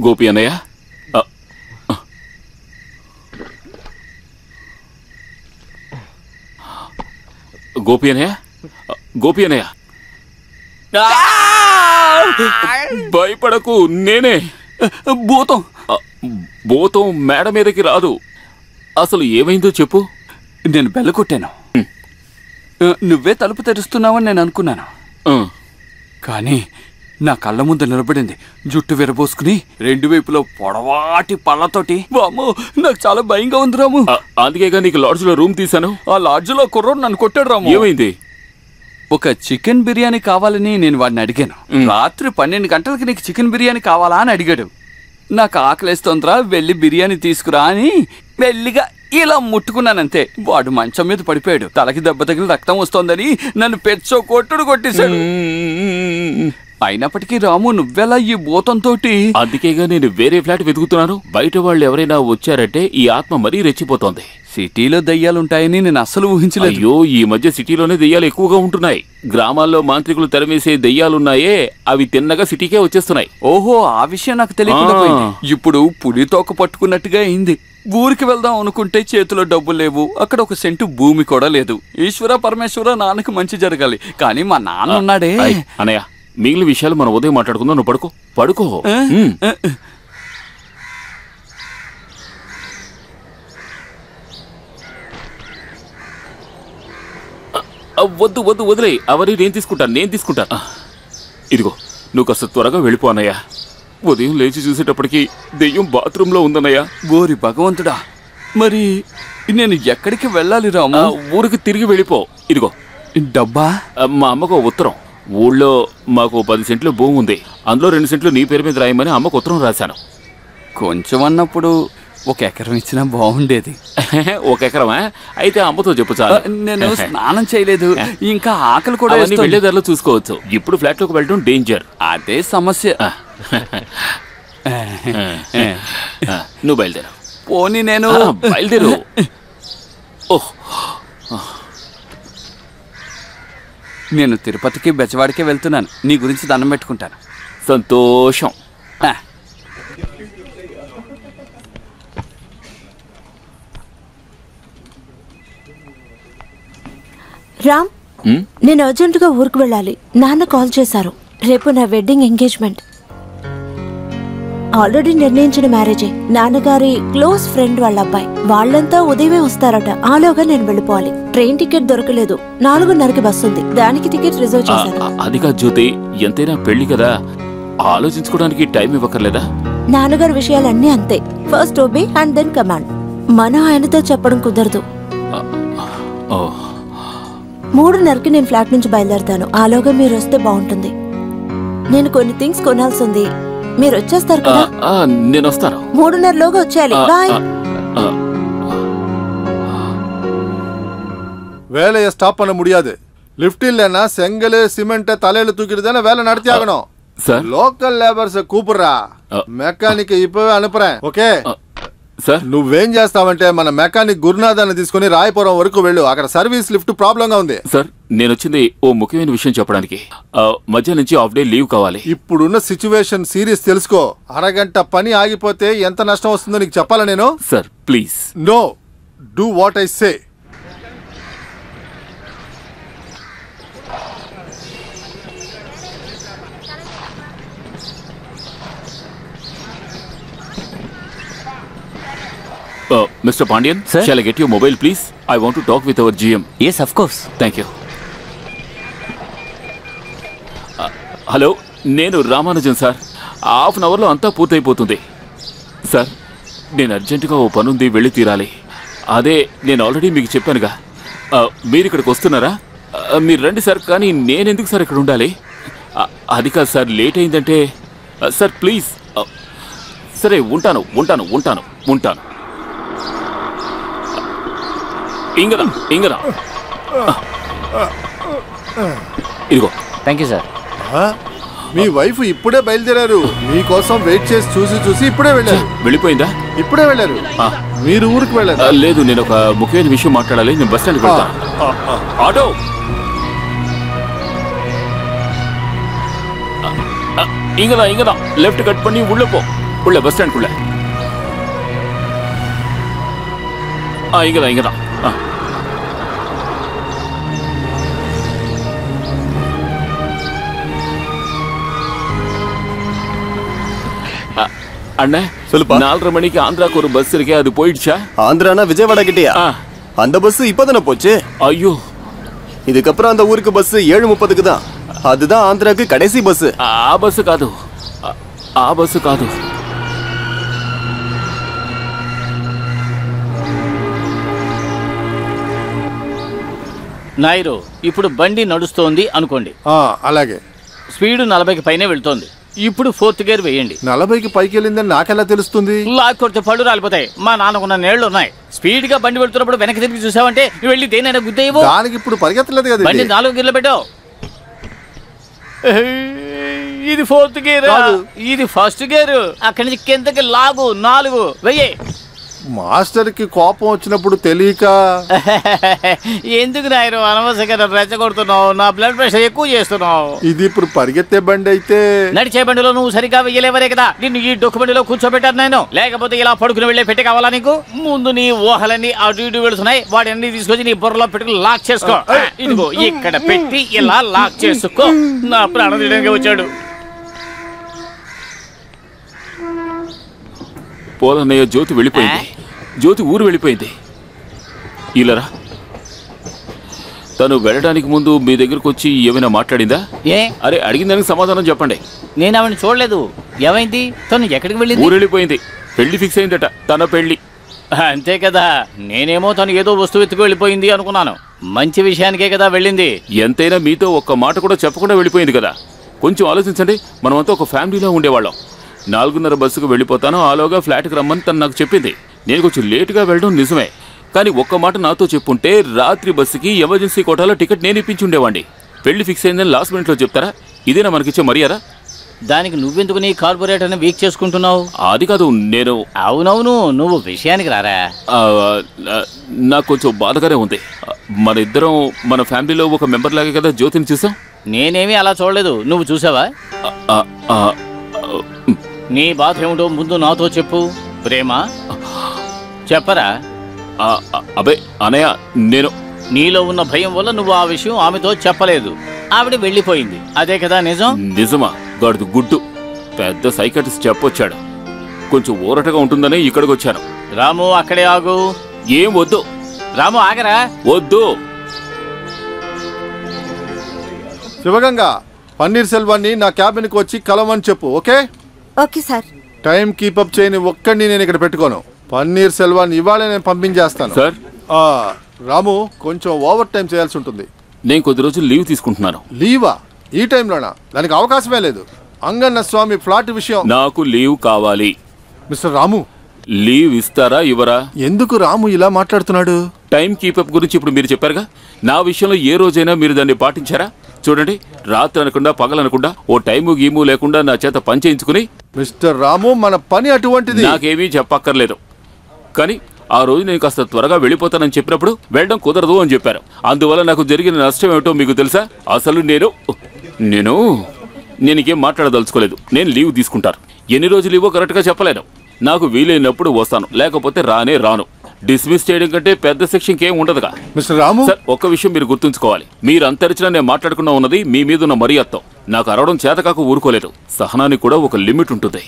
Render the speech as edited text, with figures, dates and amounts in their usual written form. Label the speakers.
Speaker 1: గోపి అన్నయ్య, గోపి అన్నయ్య, గోపి అన్నయ్య, భయపడకు, నేనే
Speaker 2: భూతం.
Speaker 1: భూతం మేడ మీదకి రాదు. అసలు ఏమైందో చెప్పు.
Speaker 2: నేను బెల్ల కొట్టాను, నువ్వే తలుపు తెరుస్తున్నావని నేను అనుకున్నాను. కానీ నా కళ్ళ ముందు నిలబడింది, జుట్టు విరబోసుకుని 2 వైపులో పొడవాటి పళ్ళతోటి. వామ్మో, నాకు చాలా భయంగా ఉంది రాము.
Speaker 1: అందుకేగా నీకు లాడ్జ్లో రూమ్ తీశాను.
Speaker 2: ఆ లాడ్జ్లో కుర్రోడు నన్ను కొట్టాడు రాము.
Speaker 1: ఏమైంది?
Speaker 2: ఒక చికెన్ బిర్యానీ కావాలని నేను వాడిని అడిగాను. రాత్రి 12 గంటలకి నీకు చికెన్ బిర్యానీ కావాలా అని అడిగాడు. నాకు ఆకలేస్తోందిరా, వెళ్ళి బిర్యానీ తీసుకురా అని మెల్లిగా ఇలా ముట్టుకున్నానంతే. వాడు మంచం మీద పడిపోయాడు. తలకి దెబ్బ తగిలి రక్తం వస్తోందని నన్ను పెచ్చో కొట్టుడు కొట్టేశాడు. అయినప్పటికీ రాము, నువ్వెలా ఈ భూతంతో?
Speaker 1: అందుకేగా నేను వేరే ఫ్లాట్ వెతుకుతున్నాను. బయట వాళ్ళు ఎవరైనా వచ్చారంటే ఈ ఆత్మ మరీ రెచ్చిపోతోంది.
Speaker 2: సిటీలో దయ్యాలుంటాయని నేను అస్సలు ఊహించలేదు.
Speaker 1: అయ్యో, ఈ మధ్య సిటీలోనే దెయ్యాలు ఎక్కువగా ఉంటున్నాయి. గ్రామాల్లో మాంత్రికులు తెరమేసే దెయ్యాలున్నాయే, అవి తిన్నగా సిటీకే వచ్చేస్తున్నాయి.
Speaker 2: ఓహో, ఆ విషయం నాకు తెలియకుండా పోయింది. ఇప్పుడు పులితోక పట్టుకున్నట్టుగా అయింది. ఊరికి వెళ్దాం అనుకుంటే చేతిలో డబ్బులు లేవు, అక్కడ 1 సెంటు భూమి కూడా లేదు. ఈశ్వర పరమేశ్వర, నాన్నకు మంచి జరగాలి, కానీ మా నాన్న ఉన్నాడే.
Speaker 1: అన్నయ్య, మిగిలిన విషయాలు మనం ఉదయం మాట్లాడుకుందాం. నువ్వు పడుకో, పడుకో. వద్దు వద్దు, వదిలే. అవన్నీ నేను తీసుకుంటాను. ఇదిగో, నువ్వు కాస్త త్వరగా వెళ్ళిపో అన్నయ్య. ఉదయం లేచి చూసేటప్పటికి దెయ్యం బాత్రూంలో ఉందన్నయ్య.
Speaker 2: ఓరి భగవంతుడా, మరి నేను ఎక్కడికి వెళ్ళాలి రాము?
Speaker 1: ఊరికి తిరిగి వెళ్ళిపో. ఇదిగో
Speaker 2: డబ్బా.
Speaker 1: మా అమ్మకు ఉత్తరం. ఊళ్ళో మాకు 10 సెంట్లు భూమి ఉంది, అందులో 2 సెంట్లు నీ పేరు మీద రాయమని అమ్మకు ఉత్తరం రాశాను.
Speaker 2: కొంచెం అన్నప్పుడు 1 ఎకరం ఇచ్చినా బాగుండేది.
Speaker 1: 1 ఎకరమా? అయితే అమ్మతో చెప్పు చాలు.
Speaker 2: నేను స్నానం చేయలేదు, ఇంకా ఆకలి కూడా.
Speaker 1: వెళ్ళేదారిలో చూసుకోవచ్చు. ఇప్పుడు ఫ్లాట్ లోకి వెళ్ళడం డేంజర్.
Speaker 2: అదే సమస్య.
Speaker 1: నువ్వు బయలుదేరు.
Speaker 2: పోనీ నేను
Speaker 1: బయలుదేరు. ఓహ్,
Speaker 2: నేను తిరుపతికి బెజవాడికే వెళ్తున్నాను. నీ గురించి దండం పెట్టుకుంటాను.
Speaker 1: సంతోషం.
Speaker 3: రామ్, నేను అర్జెంటుగా ఊరికి వెళ్ళాలి. నాన్న కాల్ చేశారు. రేపు నా వెడ్డింగ్ ఎంగేజ్మెంట్. ఆల్రెడీ నిర్ణయించిన మ్యారేజే. నాన్నగారి క్లోజ్ ఫ్రెండ్ వాళ్ళ అబ్బాయి. వాళ్ళంతా ఉదయమే వస్తారట. ఆలోగా నేను వెళ్ళిపోవాలి. ట్రైన్ టికెట్ దొరకలేదు. 4:30కి బస్సు ఉంది, దానికి టికెట్ రిజర్వ్ చేశాను.
Speaker 1: అది కాదు జ్యోతి, ఎంతైనా పెళ్లి కదా, ఆలోచించుకోవడానికి టైం ఇవ్వక్కర్లేదా?
Speaker 3: నాన్నగారి విషయాలన్నీ అంతే. First obey and then command. మనం ఆయనతో చెప్పడం కుదరదు. 3:30కి నేను ఫ్లాట్ నుంచి బయలుదేరుతాను. ఆలోగా మీరు వస్తే బాగుంటుంది. నేను కొన్ని థింగ్స్ కొనాల్సి ఉంది. మీరు వచ్చేస్తారు కదా?
Speaker 1: నేను వస్తాను.
Speaker 3: 3:30లోగా వచ్చేయాలి. బాయ్.
Speaker 4: வேலையை ஸ்டாப் பண்ண முடியாது. லிஃப்ட் இல்லைன்னா செங்கல் சிமெண்ட் தலையில தூக்கிட்டு தானே வேலை நடத்தி ஆகணும். Local labours కూపుర్రా. మెకానిక్ ఇప్పుడే అనుపురేన్. ఓకే
Speaker 1: సార్,
Speaker 4: నువ్వేం చేస్తావంటే మన మెకానిక్ గురునాథాన్ని తీసుకుని రాయపురం వరకు వెళ్ళు. అక్కడ సర్వీస్ లిఫ్ట్ ప్రాబ్లం గా ఉంది.
Speaker 1: సార్, నేను వచ్చింది ఓ ముఖ్యమైన విషయం చెప్పడానికి. మధ్య నుంచి హాఫ్ డే లీవ్ కావాలి.
Speaker 4: ఇప్పుడున్న సిచ్యువేషన్ సీరియస్ తెలుసుకో. అరగంట పని ఆగిపోతే ఎంత నష్టం వస్తుందో నీకు చెప్పాలా నేను?
Speaker 1: Sir please.
Speaker 4: No, do what I say.
Speaker 1: Mr. Pandian, sir? Shall I get your mobile, please? I want to talk with our GM.
Speaker 5: Yes, of course.
Speaker 1: Thank you. Hello, నేను రామానుజన్ సార్. హాఫ్ అన్ అవర్లో అంతా పూర్తయిపోతుంది. Sir, నేను అర్జెంటుగా ఓ పనుంది, వెళ్ళి తీరాలి. అదే నేను ఆల్రెడీ మీకు చెప్పానుగా. మీరు ఇక్కడికి వస్తున్నారా? మీరు రండి సార్. కానీ నేనెందుకు సార్ ఇక్కడ ఉండాలి? అది కాదు సార్, లేట్ అయిందంటే. Sir please. సరే, ఉంటాను. ఇంగరా ఇదిగో.
Speaker 5: Thank you sir.
Speaker 4: Me wife ఇప్పుడే బయలుదేరారు. మీకోసం వెయిట్ చేసి చూసి ఇప్పుడే వెళ్ళారు.
Speaker 1: వెళ్ళిపోయిందా?
Speaker 4: ఇప్పుడే వెళ్ళారు. మీరు ఊరికి వెళ్ళారు?
Speaker 1: లేదు, నేను ఒక ముఖ్యమైన విషయం మాట్లాడాలి. నేను బస్ స్టాండ్కి వెళ్తాను. ఆటో இங்கதான் இங்கதான் லெஃப்ட் கட் பண்ணி உள்ள போ. உள்ள பஸ் ஸ்டாண்ட்குள்ள. இங்கதான் இங்கதான். அண்ணே
Speaker 5: சொல்லுப்பா.
Speaker 1: 4:30 மணிக்கு ஆந்திராக்கு ஒரு பஸ் இருக்கே, அது போயிடுச்சா?
Speaker 5: ஆந்திரானா விஜயவாடா கிட்டயா? அந்த பஸ் இப்பதானே போச்சு.
Speaker 1: ஐயோ,
Speaker 5: இதுக்கப்புறம் அந்த ஊருக்கு பஸ் 7:30க்கு தான். அதுதான் ఆంధ్రాకి కడేసి బస్సు.
Speaker 1: ఆ బస్సు కాదు, ఆ బస్సు కాదు.
Speaker 6: నాయరు ఇప్పుడు బండి నడుస్తోంది అనుకోండి.
Speaker 4: అలాగే.
Speaker 6: స్పీడ్ 40కి పైనే వెళ్తోంది. ఇప్పుడు 4th గేర్ వేయండి.
Speaker 4: 40కి పైకి వెళ్ళిందని నాకెలా తెలుస్తుంది?
Speaker 6: లాక్ కొడితే పళ్ళు రాలిపోతాయి. మా నాన్నకున్న నేళ్లు ఉన్నాయి. స్పీడ్ గా బండి వెళ్తున్నప్పుడు వెనక్కి తిరిగి చూసావంటే వెళ్ళి దేనైనా గుద్దేయవు.
Speaker 4: దానికి ఇప్పుడు పరిగెత్తలేదు కదా.
Speaker 6: బండి 4 గేర్లు పెట్టావు. ఇది 4th గేర్, ఇది ఫస్ట్ గేర్. అక్కడి నుంచి కిందకి లాగు 4 వెయ్యి.
Speaker 4: మాస్టర్ కి కోపం వచ్చినప్పుడు తెలియక
Speaker 6: ఎందుకు నాయరు అనవసరంగా రెచ్చగొడుతున్నావు? నా బ్లడ్ ప్రెషర్ ఎక్కువ చేస్తున్నావు.
Speaker 4: ఇది ఇప్పుడు పరిగెత్తే బండి అయితే
Speaker 6: నడిచే బండిలో నువ్వు సరిగ్గా వెయ్యలేవరే కదా. నిన్ను ఈ డొక్కు బండిలో కూర్చోబెట్టాను నేను. లేకపోతే ఇలా పడుకుని వెళ్ళే పెట్టి కావాలా నీకు? ముందు నీ ఊహలన్నీ అటు ఇటు వెళుతున్నాయి. వాటి అన్ని తీసుకొచ్చి నీ బుర్రలో పెట్టుకుని లాక్ చేసుకో. ఇదిగో ఇక్కడ పెట్టి ఇలా లాక్ చేసుకో. నా ప్రాణం తీయడానికి వచ్చాడు.
Speaker 1: పోలన్నయ్య, జ్యోతి వెళ్ళిపోయింది. జ్యోతి ఊరు వెళ్ళిపోయింది. ఇలారా, తను వెళ్ళడానికి ముందు మీ దగ్గరకు వచ్చి ఏమైనా మాట్లాడిందా?
Speaker 6: ఏ
Speaker 1: అరే, అడిగిన దానికి సమాధానం చెప్పండి.
Speaker 6: నేను ఆవిడ చూడలేదు. ఏమైంది? తను ఎక్కడికి వెళ్ళింది?
Speaker 1: ఊరు వెళ్ళిపోయింది. పెళ్లి ఫిక్స్ అయిందట, తన పెళ్లి.
Speaker 6: అంతే కదా. నేనేమో తను ఏదో వస్తువు ఎత్తుకు వెళ్ళిపోయింది అనుకున్నాను. మంచి విషయానికే కదా వెళ్ళింది.
Speaker 1: ఎంతైనా మీతో ఒక్క మాట కూడా చెప్పకుండా వెళ్ళిపోయింది కదా. కొంచెం ఆలోచించండి. మనమంతా ఒక ఫ్యామిలీలో ఉండేవాళ్ళం. 4:30 బస్సుకు వెళ్ళిపోతాను, ఆలోగా ఫ్లాట్కి రమ్మని తను నాకు చెప్పింది. నేను కొంచెం లేటుగా వెళ్ళడం నిజమే, కానీ ఒక్క మాట నాతో చెప్పుంటే రాత్రి బస్సుకి ఎమర్జెన్సీ కోటాలో టికెట్ నేను ఇప్పించి ఉండేవాడిని. పెళ్లి ఫిక్స్ అయిందని లాస్ట్ మినిట్లో చెప్తారా? ఇదేనా మనకిచ్చే మర్యాద?
Speaker 6: దానికి నువ్వెందుకు నీ కార్పొరేటర్ని వీక్ చేసుకుంటున్నావు?
Speaker 1: అది కాదు, నేను
Speaker 6: అవునవును, నువ్వు విషయానికి రారా.
Speaker 1: నాకు కొంచెం బాధగానే ఉంది. మన ఇద్దరం మన ఫ్యామిలీలో ఒక మెంబర్ లాగే కదా జ్యోతిని చూసాం.
Speaker 6: నేనేమీ అలా చూడలేదు. నువ్వు చూసావా? నీ బాధ ఏమిటో ముందు నాతో చెప్పు. ప్రేమ చెప్పరా?
Speaker 1: అబే అనయ్య, నేను
Speaker 6: నీలో ఉన్న భయం వల్ల నువ్వు ఆ విషయం ఆమెతో చెప్పలేదు. ఆవిడ వెళ్ళిపోయింది, అదే కదా నిజం?
Speaker 1: నిజమా? గడుదు గుడ్డు. పెద్ద సైకాట్రిస్ట్ చెప్పొచ్చాడు. కొంచెం ఊరటగా ఉంటుందని ఇక్కడికి వచ్చాను.
Speaker 6: రాము అక్కడే ఆగు.
Speaker 1: ఏం వద్దు.
Speaker 6: రాము ఆగరా.
Speaker 1: వద్దు.
Speaker 4: శివగంగా, పన్నీర్ సెల్వాన్ని నా క్యాబిన్కి వచ్చి కలవమని చెప్పు. Okay?
Speaker 3: Okay sir.
Speaker 4: Time keep up చేయని ఒక్కడిని నేను ఇక్కడ పెట్టుకోను. పన్నీర్ సెల్వాన్ని ఇవాళ నేను పంపించేస్తాను.
Speaker 1: సార్,
Speaker 4: రాము కొంచెం ఓవర్ టైం చేయాల్సి ఉంటుంది.
Speaker 1: నేను కొద్ది రోజులు లీవ్ తీసుకుంటున్నాను.
Speaker 4: లీవా? ఈ టైంలోనా? దానికి అవకాశమే లేదు. అంగన్న స్వామి ఫ్లాట్ విషయం.
Speaker 1: నాకు లీవ్ కావాలి.
Speaker 4: మిస్టర్ రాము,
Speaker 1: లీవ్ ఇస్తారా ఇవ్వరా?
Speaker 4: ఎందుకు రాము ఇలా మాట్లాడుతున్నాడు?
Speaker 1: టైం కీపప్ గురించి ఇప్పుడు మీరు చెప్పారుగా. నా విషయంలో ఏ రోజైనా మీరు దాన్ని పాటించారా? చూడండి, రాత్రి అనకుండా పగలనకుండా ఓ టైము గీము లేకుండా నా చేత పని చేయించుకుని.
Speaker 4: మిస్టర్ రాము, మన పని అటువంటిది.
Speaker 1: నాకేమీ చెప్పక్కర్లేదు, కానీ ఆ రోజు నేను కాస్త త్వరగా వెళ్ళిపోతానని చెప్పినప్పుడు వెళ్ళడం కుదరదు అని చెప్పారు. అందువల్ల నాకు జరిగిన నష్టం ఏమిటో మీకు తెలుసా? అసలు నేను ఇంకేం మాట్లాడదలుచుకోలేదు. నేను లీవ్ తీసుకుంటాను. ఎన్ని రోజులు ఇవ్వో కరెక్ట్గా చెప్పలేను. నాకు వీలైనప్పుడు వస్తాను, లేకపోతే రాను. డిస్మిస్ చేయడం కంటే పెద్ద శిక్ష ఇంకేం ఉండదుగా.
Speaker 4: మిస్టర్ రాము
Speaker 1: సార్, ఒక్క విషయం మీరు గుర్తుంచుకోవాలి. మీరు అంతరిచినా నేను మాట్లాడకుండా ఉన్నది మీ మీద ఉన్న మర్యాదతో. నాకు అరవడం చేతకాక ఊరుకోలేదు. సహనానికి కూడా ఒక లిమిట్ ఉంటుంది.